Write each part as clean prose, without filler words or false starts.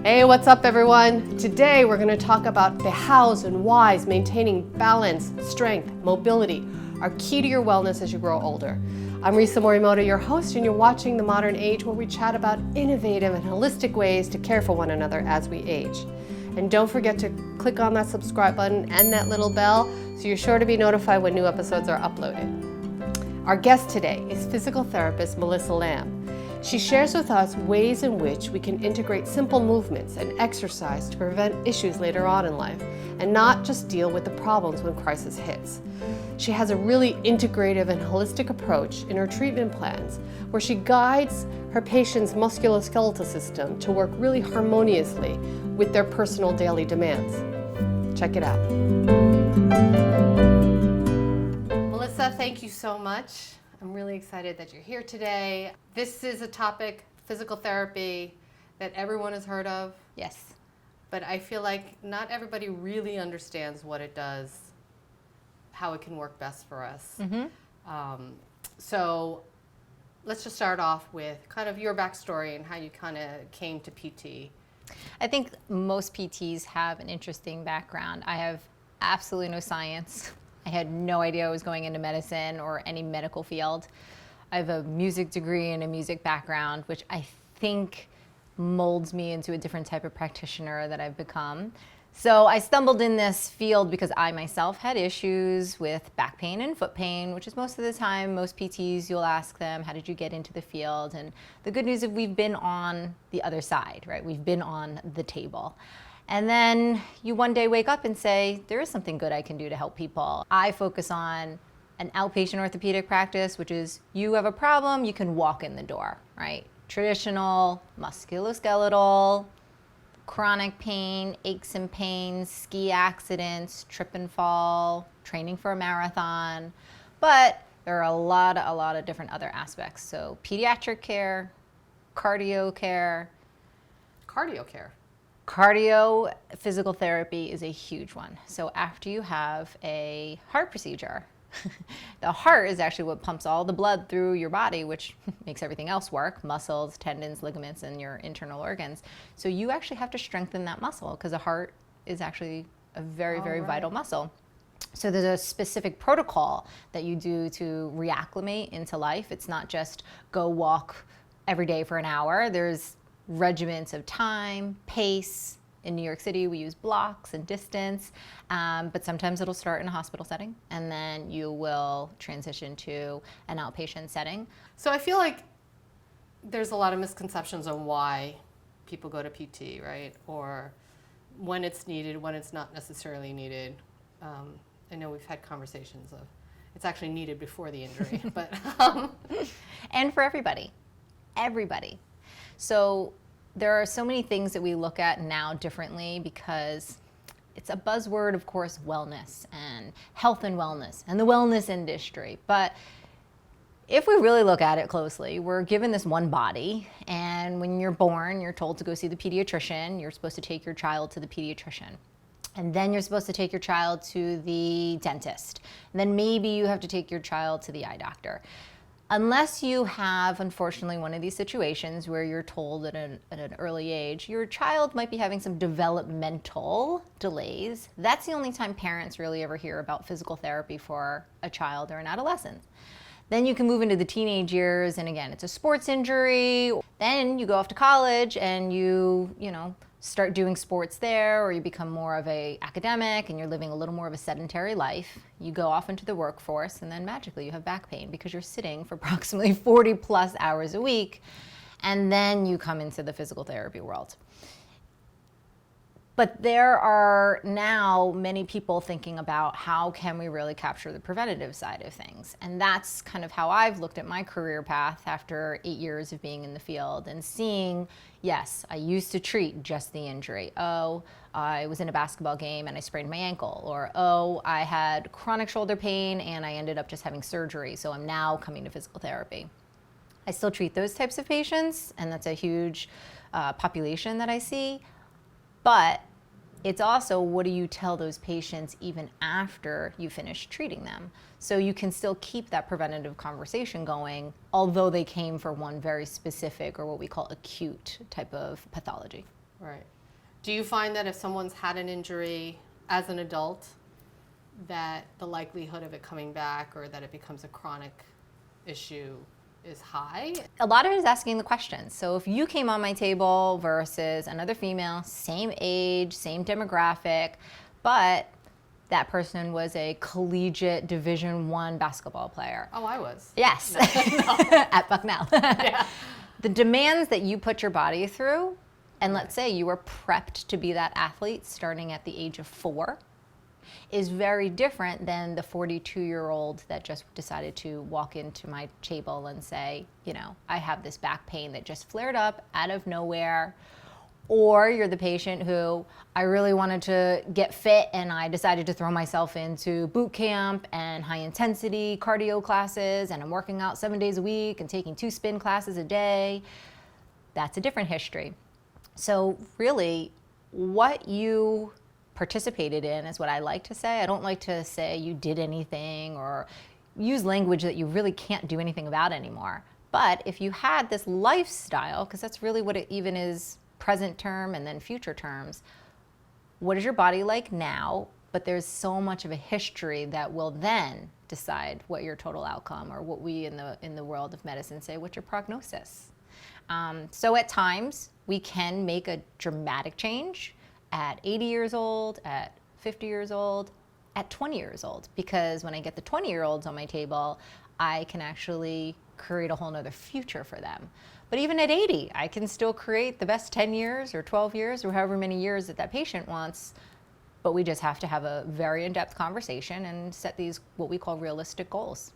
Hey, what's up everyone? Today we're going to talk about the hows and whys maintaining balance, strength, mobility are key to your wellness as you grow older. I'm Risa Morimoto, your host, and you're watching The Modern Age, where we chat about innovative and holistic ways to care for one another as we age. And don't forget to click on that subscribe button and that little bell so you're sure to be notified when new episodes are uploaded. Our guest today is physical therapist Melissa Lam. She shares with us ways in which we can integrate simple movements and exercise to prevent issues later on in life and not just deal with the problems when crisis hits. She has a really integrative and holistic approach in her treatment plans where she guides her patients' musculoskeletal system to work really harmoniously with their personal daily demands. Check it out. Melissa, thank you so much. I'm really excited that you're here today. This is a topic, physical therapy, that everyone has heard of. Yes. But I feel like not everybody really understands what it does, how it can work best for us. So let's just start off with kind of your backstory and how you kind of came to PT. I think most PTs have an interesting background. I have absolutely no science. I had no idea I was going into medicine or any medical field. I have a music degree and a music background, which I think molds me into a different type of practitioner that I've become. So I stumbled in this field because I myself had issues with back pain and foot pain, which is most of the time, most PTs, you'll ask them, how did you get into the field? And the good news is we've been on the other side, right? We've been on the table. And then you one day wake up and say, there is something good I can do to help people. I focus on an outpatient orthopedic practice, which is you have a problem, you can walk in the door, right? Traditional, musculoskeletal, chronic pain, aches and pains, ski accidents, trip and fall, training for a marathon. But there are a lot of different other aspects. So pediatric care, cardio care. Cardio care. Cardio physical therapy is a huge one. So after you have a heart procedure, the heart is actually what pumps all the blood through your body, which makes everything else work, muscles, tendons, ligaments, and your internal organs. So you actually have to strengthen that muscle because the heart is actually a very vital muscle. So there's a specific protocol that you do to reacclimate into life. It's not just go walk every day for an hour. There's regiments of time, pace. In New York City, we use blocks and distance, but sometimes it'll start in a hospital setting, and then you will transition to an outpatient setting. So I feel like there's a lot of misconceptions on why people go to PT, right? Or when it's needed, when it's not necessarily needed. I know we've had conversations of it's actually needed before the injury, but and for everybody. So there are so many things that we look at now differently because it's a buzzword, of course, wellness and health and wellness and the wellness industry. But if we really look at it closely, we're given this one body, and when you're born, you're told to go see the pediatrician. You're supposed to take your child to the pediatrician. And then you're supposed to take your child to the dentist. And then maybe you have to take your child to the eye doctor. Unless you have, unfortunately, one of these situations where you're told at an early age, your child might be having some developmental delays, that's the only time parents really ever hear about physical therapy for a child or an adolescent. Then you can move into the teenage years, and again, it's a sports injury. Then you go off to college and you start doing sports there, or you become more of a academic and you're living a little more of a sedentary life. You go off into the workforce, and then magically you have back pain because you're sitting for approximately 40 plus hours a week, and then you come into the physical therapy world. But there are now many people thinking about how can we really capture the preventative side of things. And that's kind of how I've looked at my career path after 8 years of being in the field and seeing, yes, I used to treat just the injury. Oh, I was in a basketball game and I sprained my ankle. Or, oh, I had chronic shoulder pain and I ended up just having surgery, so I'm now coming to physical therapy. I still treat those types of patients, and that's a huge population that I see. But it's also, what do you tell those patients even after you finish treating them? So you can still keep that preventative conversation going, although they came for one very specific or what we call acute type of pathology. Right. Do you find that if someone's had an injury as an adult, that the likelihood of it coming back or that it becomes a chronic issue is high? A lot of it is asking the questions. So if you came on my table versus another female, same age, same demographic, but that person was a collegiate Division I basketball player. Oh, I was. Yes, No. at Bucknell. Yeah. The demands that you put your body through, and let's say you were prepped to be that athlete starting at the age of 4, is very different than the 42-year-old that just decided to walk into my table and say, you know, I have this back pain that just flared up out of nowhere. Or you're the patient who, I really wanted to get fit and I decided to throw myself into boot camp and high intensity cardio classes, and I'm working out 7 days a week and taking 2 spin classes a day. That's a different history. So really, what you participated in is what I like to say. I don't like to say you did anything or use language that you really can't do anything about anymore. But if you had this lifestyle, because that's really what it even is, present term and then future terms, what is your body like now? But there's so much of a history that will then decide what your total outcome, or what we in the world of medicine say, what's your prognosis? So at times we can make a dramatic change at 80 years old, at 50 years old, at 20 years old, because when I get the 20-year-olds on my table, I can actually create a whole nother future for them. But even at 80, I can still create the best 10 years or 12 years or however many years that that patient wants. But we just have to have a very in-depth conversation and set these, what we call realistic goals.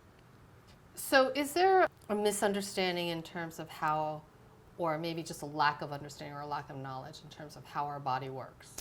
So is there a misunderstanding in terms of how, or maybe just a lack of understanding or a lack of knowledge in terms of how our body works?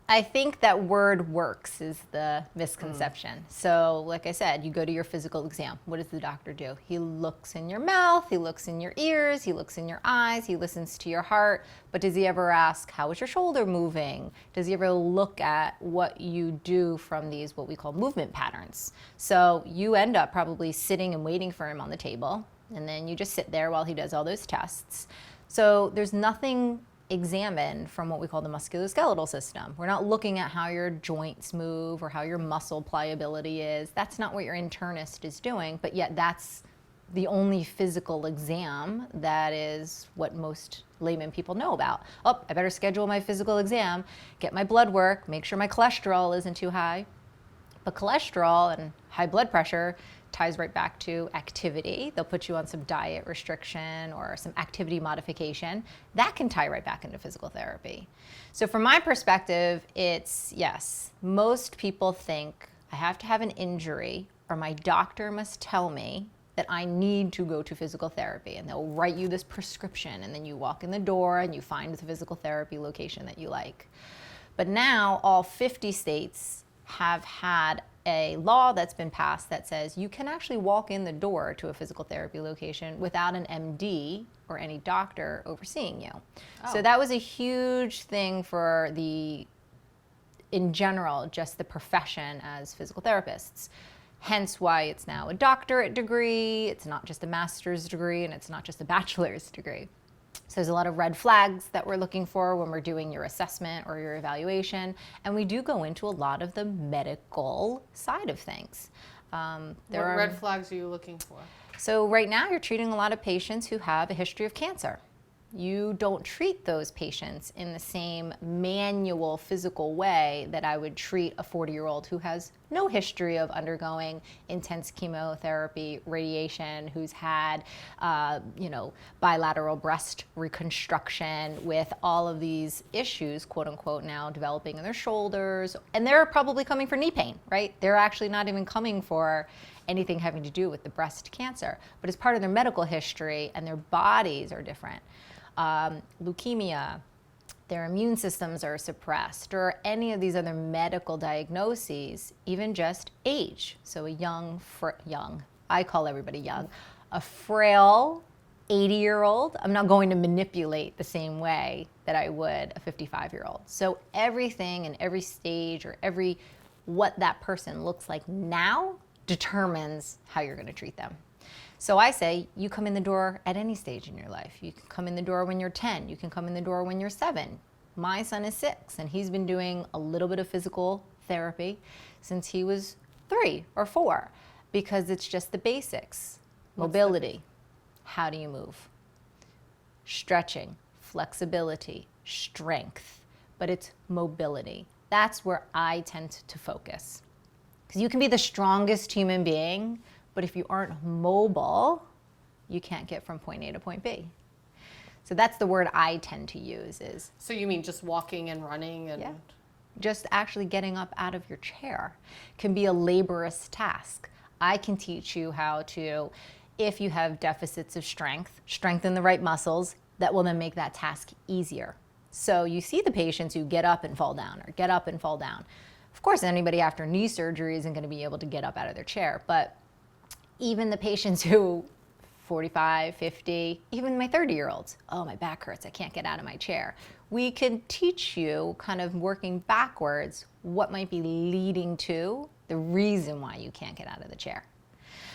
I think that word works is the misconception. So like I said, you go to your physical exam. What does the doctor do? He looks in your mouth, he looks in your ears, he looks in your eyes, he listens to your heart. But does he ever ask, how is your shoulder moving? Does he ever look at what you do from these, what we call movement patterns? So you end up probably sitting and waiting for him on the table, and then you just sit there while he does all those tests. So there's nothing examined from what we call the musculoskeletal system. We're not looking at how your joints move or how your muscle pliability is. That's not what your internist is doing, but yet that's the only physical exam that is what most layman people know about. Oh, I better schedule my physical exam, get my blood work, make sure my cholesterol isn't too high. But cholesterol and high blood pressure ties right back to activity. They'll put you on some diet restriction or some activity modification. That can tie right back into physical therapy. So from my perspective, it's yes, most people think I have to have an injury or my doctor must tell me that I need to go to physical therapy, and they'll write you this prescription, and then you walk in the door and you find the physical therapy location that you like. But now all 50 states have had a law that's been passed that says you can actually walk in the door to a physical therapy location without an MD or any doctor overseeing you. Oh. So that was a huge thing for in general, just the profession as physical therapists. Hence why it's now a doctorate degree, it's not just a master's degree, and it's not just a bachelor's degree. So there's a lot of red flags that we're looking for when we're doing your assessment or your evaluation. And we do go into a lot of the medical side of things. What red flags are you looking for? So right now you're treating a lot of patients who have a history of cancer. You don't treat those patients in the same manual, physical way that I would treat a 40-year-old who has no history of undergoing intense chemotherapy, radiation, who's had, bilateral breast reconstruction with all of these issues, quote unquote, now developing in their shoulders. And they're probably coming for knee pain, right? They're actually not even coming for anything having to do with the breast cancer, but it's part of their medical history, and their bodies are different. Leukemia, their immune systems are suppressed, or any of these other medical diagnoses, even just age. So a young, I call everybody young, a frail 80-year-old, I'm not going to manipulate the same way that I would a 55-year-old. So everything and every stage or what that person looks like now determines how you're going to treat them. So I say, you come in the door at any stage in your life. You can come in the door when you're 10. You can come in the door when you're 7. My son is 6, and he's been doing a little bit of physical therapy since he was 3 or 4, because it's just the basics. Mobility. How do you move? Stretching, flexibility, strength, but it's mobility. That's where I tend to focus. Because you can be the strongest human being, but if you aren't mobile, you can't get from point A to point B. So that's the word I tend to use is. So you mean just walking and running and? Yeah. Just actually getting up out of your chair can be a laborious task. I can teach you how to, if you have deficits of strength, strengthen the right muscles that will then make that task easier. So you see the patients who get up and fall down or get up and fall down. Of course, anybody after knee surgery isn't going to be able to get up out of their chair, but even the patients who 45, 50, even my 30-year-olds, oh, my back hurts, I can't get out of my chair. We can teach you, kind of working backwards, what might be leading to the reason why you can't get out of the chair.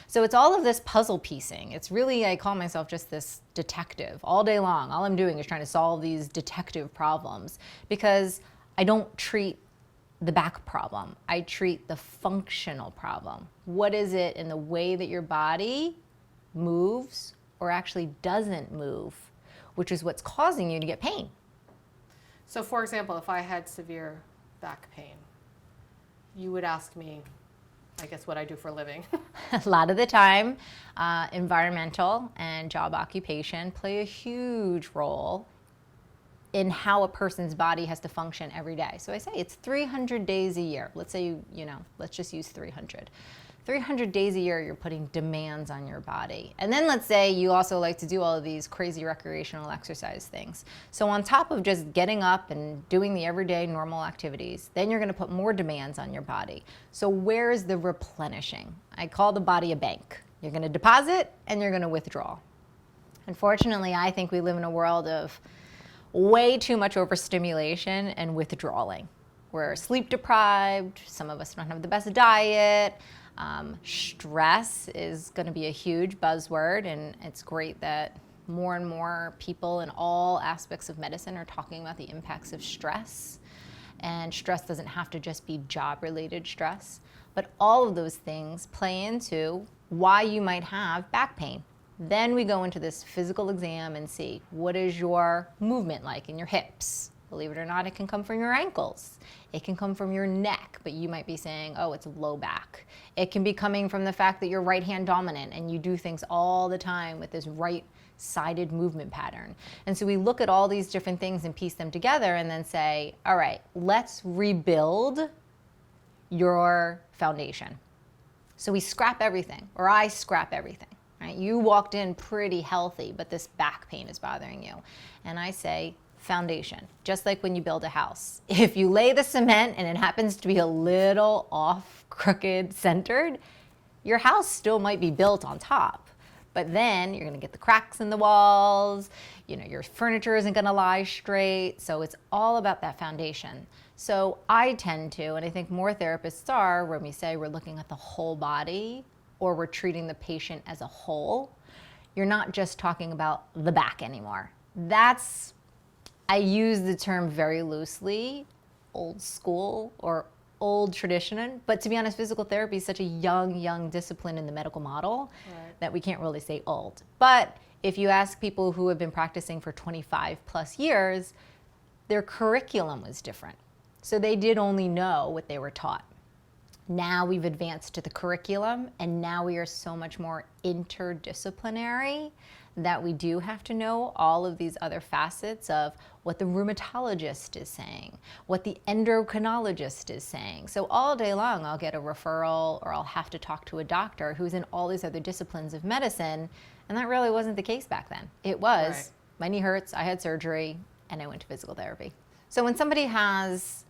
So it's all of this puzzle piecing. It's really, I call myself just this detective all day long. All I'm doing is trying to solve these detective problems because I don't treat the back problem. I treat the functional problem. What is it in the way that your body moves or actually doesn't move, which is what's causing you to get pain? So for example, if I had severe back pain, you would ask me, I guess, what I do for a living. A lot of the time, environmental and job occupation play a huge role in how a person's body has to function every day. So I say it's 300 days a year. Let's say, let's just use 300. 300 days a year, you're putting demands on your body. And then let's say you also like to do all of these crazy recreational exercise things. So on top of just getting up and doing the everyday normal activities, then you're gonna put more demands on your body. So where's the replenishing? I call the body a bank. You're gonna deposit and you're gonna withdraw. Unfortunately, I think we live in a world of way too much overstimulation and withdrawing. We're sleep deprived, some of us don't have the best diet. Stress is going to be a huge buzzword, and it's great that more and more people in all aspects of medicine are talking about the impacts of stress. And stress doesn't have to just be job-related stress, but all of those things play into why you might have back pain. Then we go into this physical exam and see, what is your movement like in your hips? Believe it or not, it can come from your ankles. It can come from your neck, but you might be saying, oh, it's low back. It can be coming from the fact that you're right hand dominant and you do things all the time with this right-sided movement pattern. And so we look at all these different things and piece them together and then say, all right, let's rebuild your foundation. So we scrap everything, or I scrap everything. Right? You walked in pretty healthy, but this back pain is bothering you. And I say, foundation, just like when you build a house. If you lay the cement and it happens to be a little off, crooked, centered, your house still might be built on top. But then you're gonna get the cracks in the walls, your furniture isn't gonna lie straight. So it's all about that foundation. So I tend to, and I think more therapists are, when we say we're looking at the whole body or we're treating the patient as a whole, you're not just talking about the back anymore. I use the term very loosely, old school or old tradition, but to be honest, physical therapy is such a young discipline in the medical model that we can't really say old. But if you ask people who have been practicing for 25 plus years, their curriculum was different. So they did only know what they were taught. Now we've advanced to the curriculum, and now we are so much more interdisciplinary that we do have to know all of these other facets of what the rheumatologist is saying, what the endocrinologist is saying. So all day long, I'll get a referral or I'll have to talk to a doctor who's in all these other disciplines of medicine, and that really wasn't the case back then. It was, my knee hurts, I had surgery, and I went to physical therapy. So when somebody has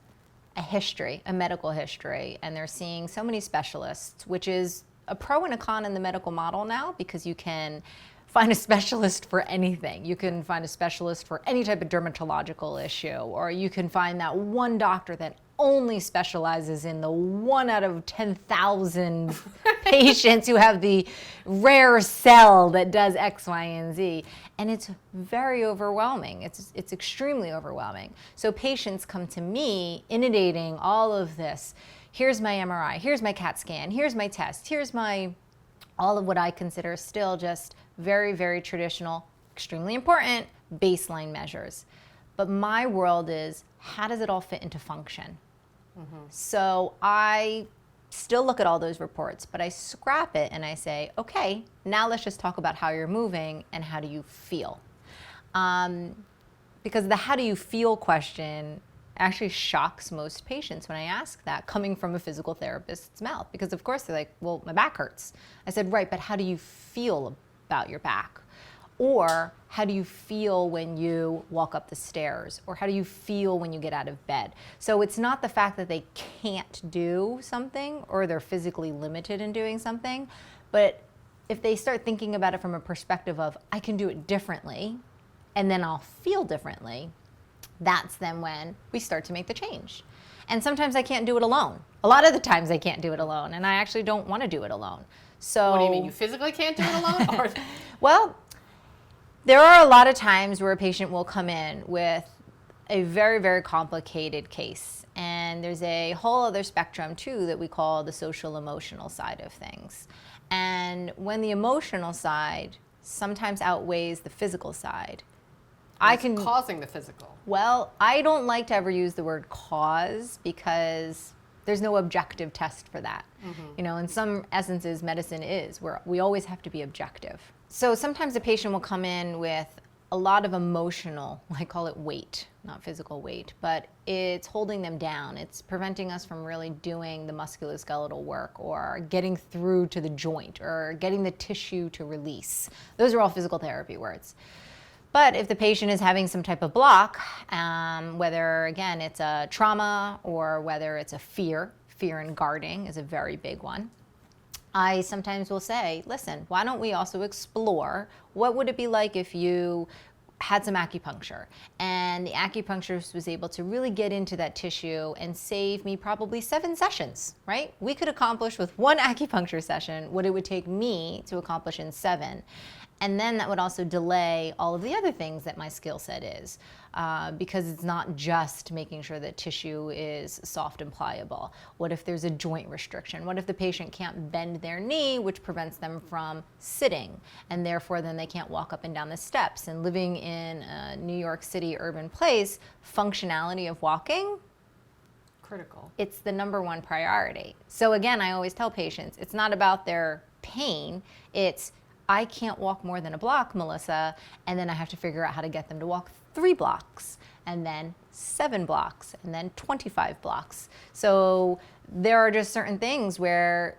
a history, a medical history, and they're seeing so many specialists, which is a pro and a con in the medical model now, because you can find a specialist for anything. You can find a specialist for any type of dermatological issue, or you can find that one doctor that only specializes in the 1 out of 10,000 patients who have the rare cell that does X, Y, and Z. And it's very overwhelming. It's extremely overwhelming. So patients come to me inundating all of this. Here's my MRI, here's my CAT scan, here's my test, here's my, all of what I consider still just very, very traditional, extremely important baseline measures. But my world is, how does it all fit into function? So I still look at all those reports, but I scrap it and I say, okay, now let's just talk about how you're moving and how do you feel? Because the how do you feel question actually shocks most patients when I ask that, coming from a physical therapist's mouth. Because of course they're like, well, my back hurts. I said, right, but how do you feel about your back? Or how do you feel when you walk up the stairs? Or how do you feel when you get out of bed? So it's not the fact that they can't do something or they're physically limited in doing something, but if they start thinking about it from a perspective of, I can do it differently, and then I'll feel differently, that's then when we start to make the change. And sometimes I can't do it alone. A lot of the times I can't do it alone, and I actually don't want to do it alone. So What do you mean? You physically can't do it alone? Or? Well, there are a lot of times where a patient will come in with a very, very complicated case. And there's a whole other spectrum too that we call the social emotional side of things. And when the emotional side sometimes outweighs the physical side, causing the physical. Well, I don't like to ever use the word cause because there's no objective test for that. You know, in some essences, medicine is where we always have to be objective. So sometimes the patient will come in with a lot of emotional, I call it weight, not physical weight, but it's holding them down. It's preventing us from really doing the musculoskeletal work or getting through to the joint or getting the tissue to release. Those are all physical therapy words. But if the patient is having some type of block, whether, again, it's a trauma or whether it's a fear and guarding is a very big one, I sometimes will say, listen, why don't we also explore what would it be like if you had some acupuncture and the acupuncturist was able to really get into that tissue and save me probably 7 sessions, right? We could accomplish with 1 acupuncture session what it would take me to accomplish in 7. And then that would also delay all of the other things that my skill set is, because it's not just making sure that tissue is soft and pliable. What if there's a joint restriction? What if the patient can't bend their knee, which prevents them from sitting, and therefore then they can't walk up and down the steps? And living in a New York City urban place, functionality of walking, critical. It's the #1 priority. So again, I always tell patients, it's not about their pain, it's I can't walk more than a block, Melissa, and then I have to figure out how to get them to walk 3 blocks, and then 7 blocks, and then 25 blocks. So there are just certain things where,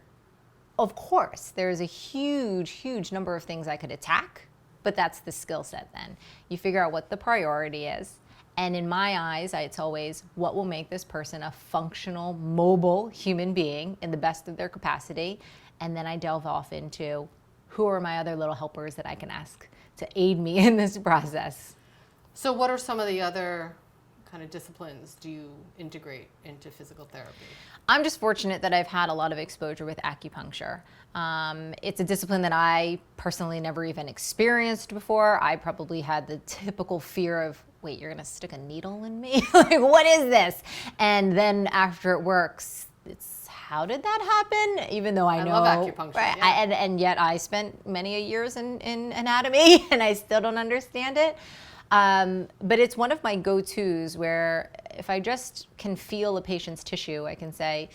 of course, there's a huge, huge number of things I could attack, but that's the skill set then. You figure out what the priority is, and in my eyes, it's always what will make this person a functional, mobile human being in the best of their capacity, and then I delve off into who are my other little helpers that I can ask to aid me in this process. So what are some of the other kind of disciplines do you integrate into physical therapy? I'm just fortunate that I've had a lot of exposure with acupuncture. It's a discipline that I personally never even experienced before. I probably had the typical fear of, wait, you're gonna stick a needle in me? Like, what is this? And then after it works, it's, how did that happen? Even though I know, love acupuncture, right? yeah. And yet I spent many years in anatomy and I still don't understand it. But it's one of my go-tos where if I just can feel a patient's tissue, I can say,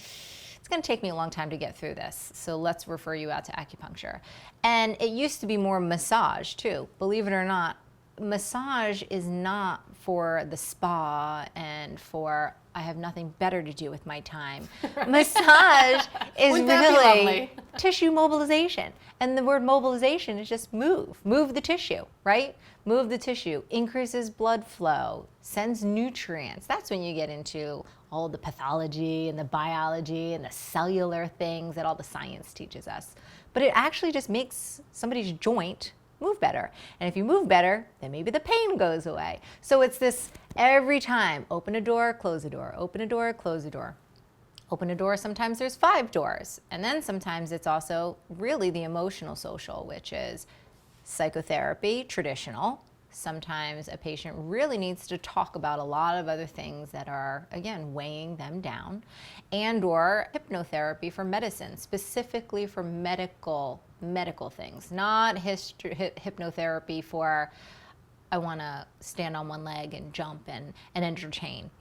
it's gonna take me a long time to get through this, so let's refer you out to acupuncture. And it used to be more massage too, believe it or not. Massage is not for the spa and for I have nothing better to do with my time. Massage is really tissue mobilization. And the word mobilization is just move. Move the tissue, right? Move the tissue, increases blood flow, sends nutrients. That's when you get into all the pathology and the biology and the cellular things that all the science teaches us. But it actually just makes somebody's joint move better. And if you move better, then maybe the pain goes away. So it's this every time, open a door, close a door, open a door, close a door. open a door, sometimes there's 5 doors. And then sometimes it's also really the emotional social, which is psychotherapy, traditional. Sometimes a patient really needs to talk about a lot of other things that are, again, weighing them down, and or hypnotherapy for medicine, specifically for medical things, not hypnotherapy for, I want to stand on one leg and jump and entertain.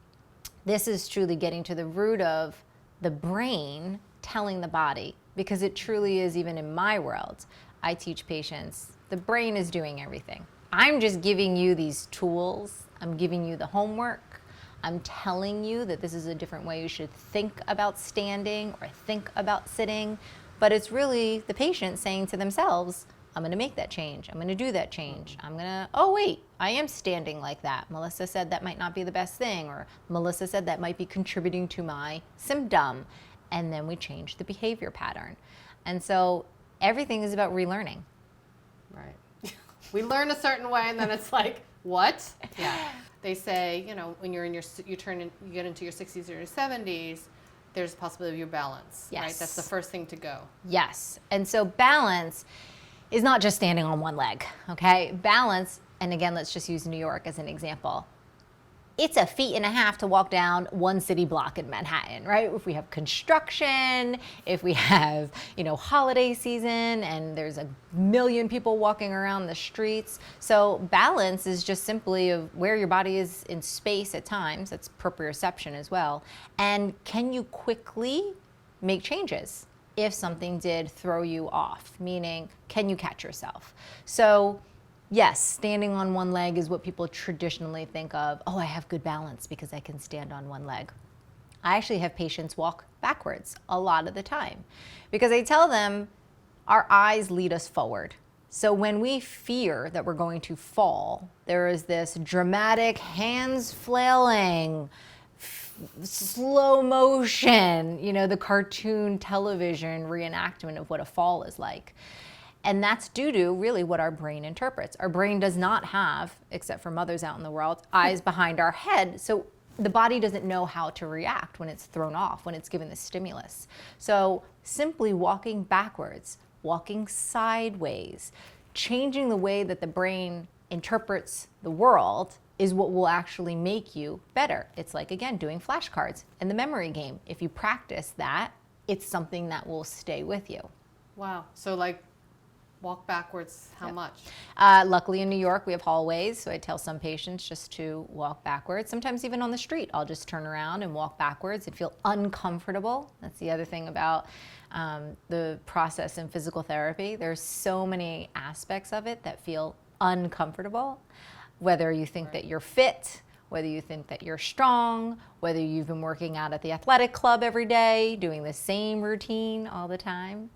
This is truly getting to the root of the brain telling the body, because it truly is, even in my world, I teach patients, the brain is doing everything. I'm just giving you these tools. I'm giving you the homework. I'm telling you that this is a different way you should think about standing or think about sitting. But it's really the patient saying to themselves, I'm going to make that change. I'm going to do that change. I'm going to, oh wait, I am standing like that. Melissa said that might not be the best thing, or Melissa said that might be contributing to my symptom. And then we change the behavior pattern. And so everything is about relearning. Right. We learn a certain way and then it's like, what? Yeah. They say, when you get into your 60s or your 70s, there's a possibility of your balance, yes. Right? That's the first thing to go. Yes. And so balance is not just standing on one leg, okay? Balance, and again, let's just use New York as an example. It's 1.5 feet to walk down one city block in Manhattan, right? If we have construction, if we have, holiday season and there's 1 million people walking around the streets. So balance is just simply of where your body is in space at times. That's proprioception as well. And can you quickly make changes if something did throw you off? Meaning, can you catch yourself? So yes, standing on one leg is what people traditionally think of. Oh, I have good balance because I can stand on one leg. I actually have patients walk backwards a lot of the time because I tell them our eyes lead us forward. So when we fear that we're going to fall, there is this dramatic hands flailing, slow motion, the cartoon television reenactment of what a fall is like. And that's due to really what our brain interprets. Our brain does not have, except for mothers out in the world, eyes behind our head. So the body doesn't know how to react when it's thrown off, when it's given the stimulus. So simply walking backwards, walking sideways, changing the way that the brain interprets the world is what will actually make you better. It's like, again, doing flashcards in the memory game. If you practice that, it's something that will stay with you. Wow. So like walk backwards, how much? Luckily in New York, we have hallways. So I tell some patients just to walk backwards. Sometimes even on the street, I'll just turn around and walk backwards and feel uncomfortable. That's the other thing about the process in physical therapy. There's so many aspects of it that feel uncomfortable. Whether you think that you're fit, whether you think that you're strong, whether you've been working out at the athletic club every day, doing the same routine all the time,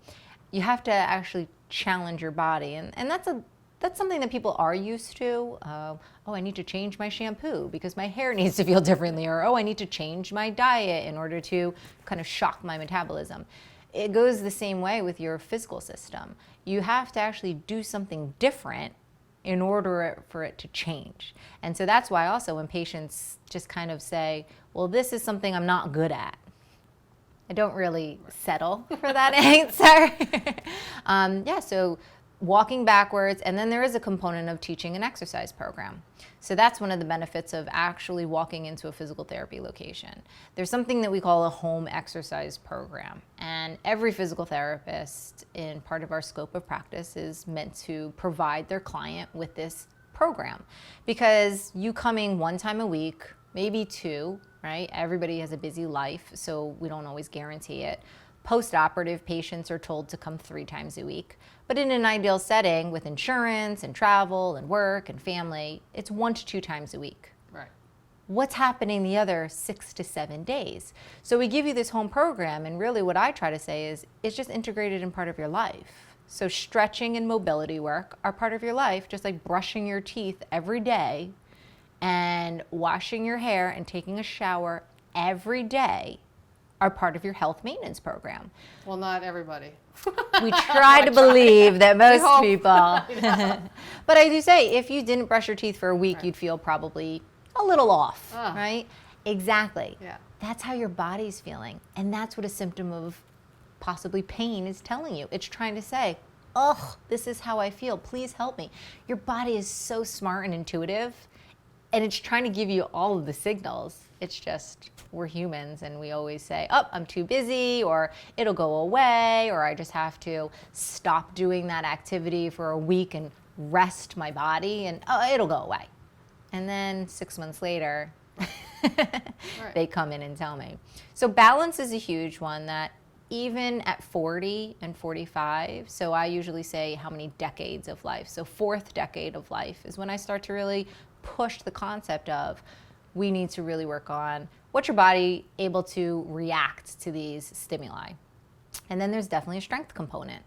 you have to actually challenge your body. And that's something that people are used to. Oh, I need to change my shampoo because my hair needs to feel differently. Or, oh, I need to change my diet in order to kind of shock my metabolism. It goes the same way with your physical system. You have to actually do something different in order for it to change. And so that's why also when patients just kind of say, well, this is something I'm not good at, I don't really settle for that answer. So walking backwards, and then there is a component of teaching an exercise program. So that's one of the benefits of actually walking into a physical therapy location. There's something that we call a home exercise program. And every physical therapist in part of our scope of practice is meant to provide their client with this program. Because you coming one time a week, maybe 2, right? Everybody has a busy life, so we don't always guarantee it. Post-operative patients are told to come 3 times a week. But in an ideal setting with insurance and travel and work and family, it's 1 to 2 times a week. Right. What's happening the other 6 to 7 days? So we give you this home program, and really what I try to say is it's just integrated in part of your life. So stretching and mobility work are part of your life, just like brushing your teeth every day and washing your hair and taking a shower every day are part of your health maintenance program. Well, not everybody. We try to believe that most people. Yeah. But I do say, if you didn't brush your teeth for a week, right, you'd feel probably a little off, right? Exactly. Yeah. That's how your body's feeling. And that's what a symptom of possibly pain is telling you. It's trying to say, oh, this is how I feel. Please help me. Your body is so smart and intuitive, and it's trying to give you all of the signals. It's just, we're humans, and we always say, oh, I'm too busy, or it'll go away, or I just have to stop doing that activity for a week and rest my body, and oh, it'll go away. And then 6 months later, they come in and tell me. So balance is a huge one that even at 40 and 45, so I usually say how many decades of life. So fourth decade of life is when I start to really push the concept of we need to really work on what's your body able to react to these stimuli. And then there's definitely a strength component.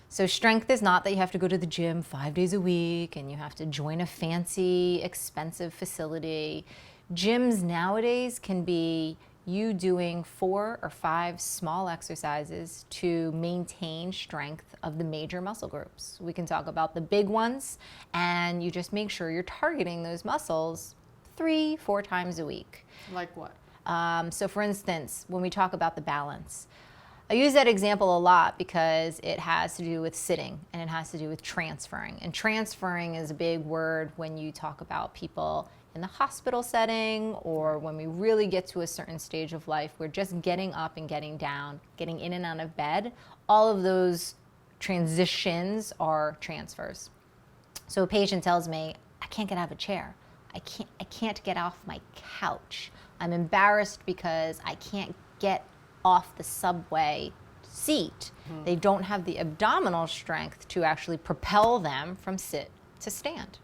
So strength is not that you have to go to the gym 5 days a week and you have to join a fancy, expensive facility. Gyms nowadays can be you doing 4 or 5 small exercises to maintain strength of the major muscle groups. We can talk about the big ones, and you just make sure you're targeting those muscles 3-4 times a week. Like what? So for instance, when we talk about the balance, I use that example a lot because it has to do with sitting and it has to do with transferring. And transferring is a big word when you talk about people in the hospital setting, or when we really get to a certain stage of life, we're just getting up and getting down, getting in and out of bed. All of those transitions are transfers. So a patient tells me, I can't get out of a chair. I can't get off my couch. I'm embarrassed because I can't get off the subway seat. They don't have the abdominal strength to actually propel them from sit to stand.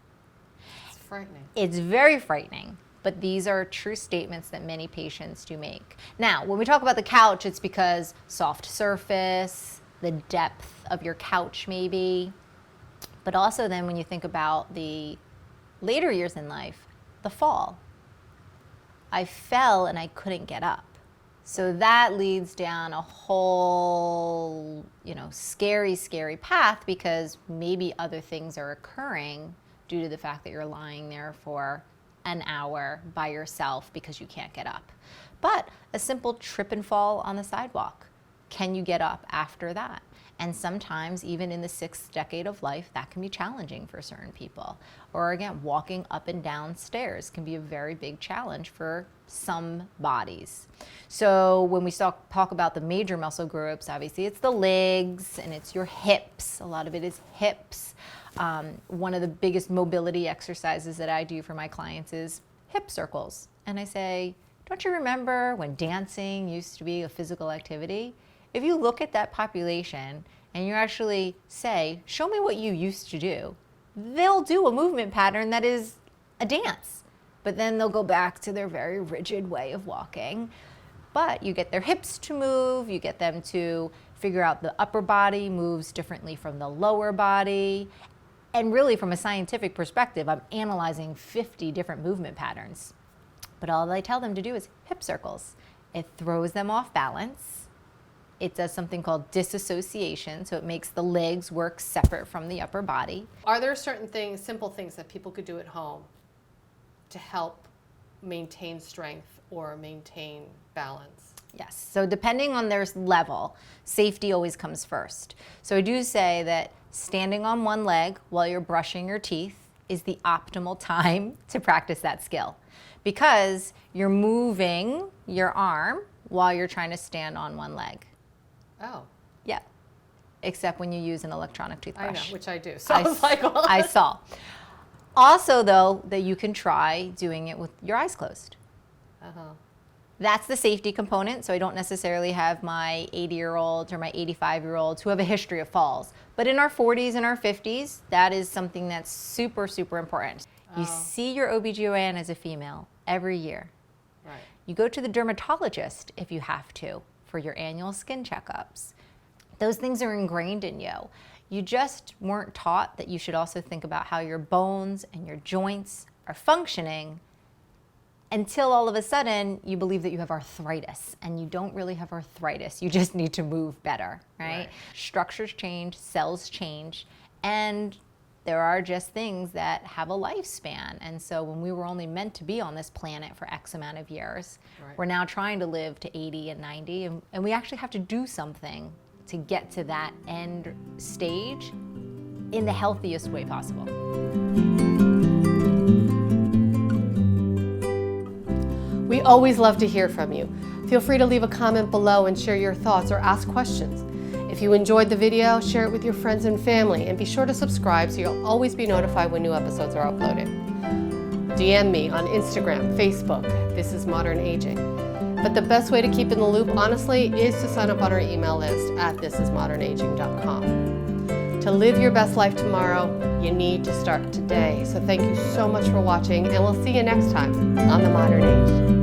Frightening. It's very frightening, but these are true statements that many patients do make. Now, when we talk about the couch, it's because soft surface, the depth of your couch maybe, but also then when you think about the later years in life, the fall. I fell and I couldn't get up. So that leads down a whole, scary, scary path because maybe other things are occurring due to the fact that you're lying there for an hour by yourself because you can't get up. But a simple trip and fall on the sidewalk, can you get up after that? And sometimes even in the 6th decade of life, that can be challenging for certain people. Or again, walking up and down stairs can be a very big challenge for some bodies. So when we talk about the major muscle groups, obviously it's the legs and it's your hips. A lot of it is hips. One of the biggest mobility exercises that I do for my clients is hip circles. And I say, don't you remember when dancing used to be a physical activity? If you look at that population and you actually say, show me what you used to do, they'll do a movement pattern that is a dance. But then they'll go back to their very rigid way of walking. But you get their hips to move, you get them to figure out the upper body moves differently from the lower body. And really, from a scientific perspective, I'm analyzing 50 different movement patterns. But all I tell them to do is hip circles. It throws them off balance. It does something called disassociation, so it makes the legs work separate from the upper body. Are there certain things, simple things that people could do at home to help maintain strength or maintain balance? Yes, so depending on their level, safety always comes first. So I do say that standing on one leg while you're brushing your teeth is the optimal time to practice that skill because you're moving your arm while you're trying to stand on one leg. Oh. Yeah, except when you use an electronic toothbrush. I know, which I do. So I was like, well. I saw. Also, though, that you can try doing it with your eyes closed. Uh-huh. That's the safety component, so I don't necessarily have my 80-year-olds or my 85-year-olds who have a history of falls. But in our 40s and our 50s, that is something that's super, super important. You see your OBGYN as a female every year. Right. You go to the dermatologist if you have to for your annual skin checkups. Those things are ingrained in you. You just weren't taught that you should also think about how your bones and your joints are functioning until all of a sudden you believe that you have arthritis, and you don't really have arthritis. You just need to move better, right? Structures change, cells change, and there are just things that have a lifespan. And so when we were only meant to be on this planet for X amount of years, Right. we're now trying to live to 80 and 90, and we actually have to do something to get to that end stage in the healthiest way possible. We always love to hear from you. Feel free to leave a comment below and share your thoughts or ask questions. If you enjoyed the video, share it with your friends and family, and be sure to subscribe so you'll always be notified when new episodes are uploaded. DM me on Instagram, Facebook, This is Modern Aging. But the best way to keep in the loop, honestly, is to sign up on our email list at thisismodernaging.com. To live your best life tomorrow, you need to start today. So thank you so much for watching, and we'll see you next time on The Modern Age.